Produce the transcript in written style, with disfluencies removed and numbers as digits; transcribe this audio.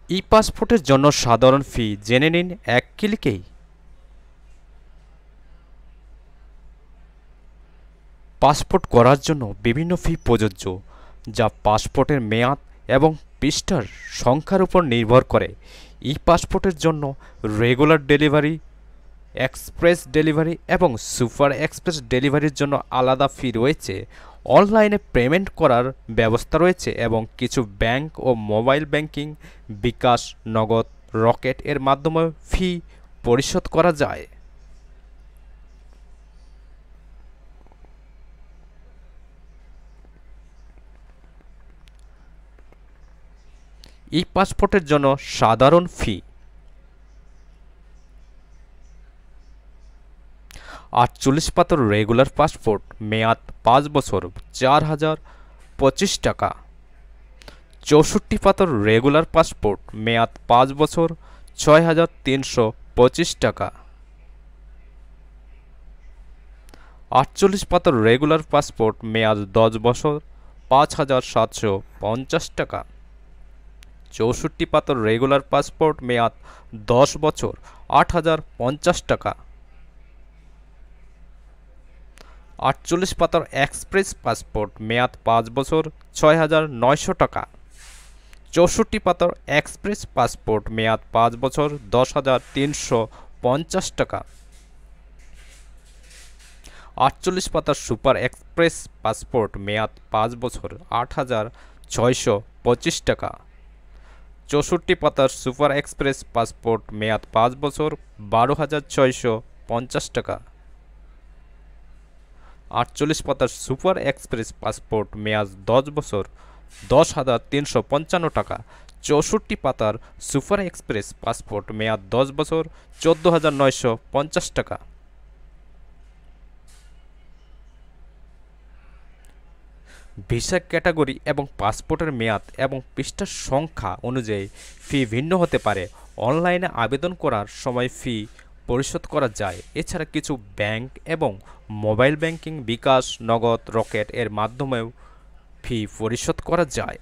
ই পাসপোর্টের জন্য সাধারণ ফি জেনে নিন এক ক্লিকেই। পাসপোর্ট করার জন্য বিভিন্ন ফি প্রযোজ্য, যা পাসপোর্টের মেয়াদ এবং পৃষ্ঠার সংখ্যার উপর নির্ভর করে। ই পাসপোর্টের জন্য রেগুলার ডেলিভারি, এক্সপ্রেস ডেলিভারি এবং সুপার এক্সপ্রেস ডেলিভারির জন্য আলাদা ফি রয়েছে। অনলাইনে পেমেন্ট করার ব্যবস্থা রয়েছে এবং কিছু ব্যাংক ও মোবাইল ব্যাংকিং, বিকাশ, নগদ, রকেট এর মাধ্যমে ফি পরিশোধ করা যায়। ই পাসপোর্টের জন্য সাধারণ ফি 48 পাতার রেগুলার পাসপোর্ট, মেয়াদ 5 বছর, 4025 টাকা। 64 পাতার রেগুলার পাসপোর্ট, মেয়াদ 5 বছর, 6325 টাকা। 48 পাতার রেগুলার পাসপোর্ট, মেয়াদ 10 বছর, 5750 টাকা। 64 পাতার রেগুলার পাসপোর্ট, মেয়াদ 10 বছর, 8050 টাকা। 48 পাতার এক্সপ্রেস পাসপোর্ট, মেয়াদ 5 বছর, 6900 টাকা। 64 পাতার এক্সপ্রেস পাসপোর্ট, মেয়াদ 5 বছর, 10350 টাকা। 48 পাতার সুপার এক্সপ্রেস পাসপোর্ট, মেয়াদ 5 বছর, 8625 টাকা। 64 পাতার সুপার এক্সপ্রেস পাসপোর্ট, মেয়াদ 5 বছর, 12650 টাকা। 48 পাতার সুপার এক্সপ্রেস পাসপোর্ট, মেয়াদ 10 বছর, 10355 টাকা। 64 পাতার সুপার এক্সপ্রেস পাসপোর্ট, মেয়াদ 10 বছর, 14950 টাকা। ভিসা ক্যাটাগরি এবং পাসপোর্টের মেয়াদ এবং পৃষ্ঠার সংখ্যা অনুযায়ী ফি ভিন্ন হতে পারে। অনলাইনে আবেদন করার সময় ফি পরিশোধ করা যায়। এছাড়া কিছু ব্যাংক এবং মোবাইল ব্যাংকিং, বিকাশ, নগদ, রকেট এর মাধ্যমেও ফি পরিশোধ করা যায়।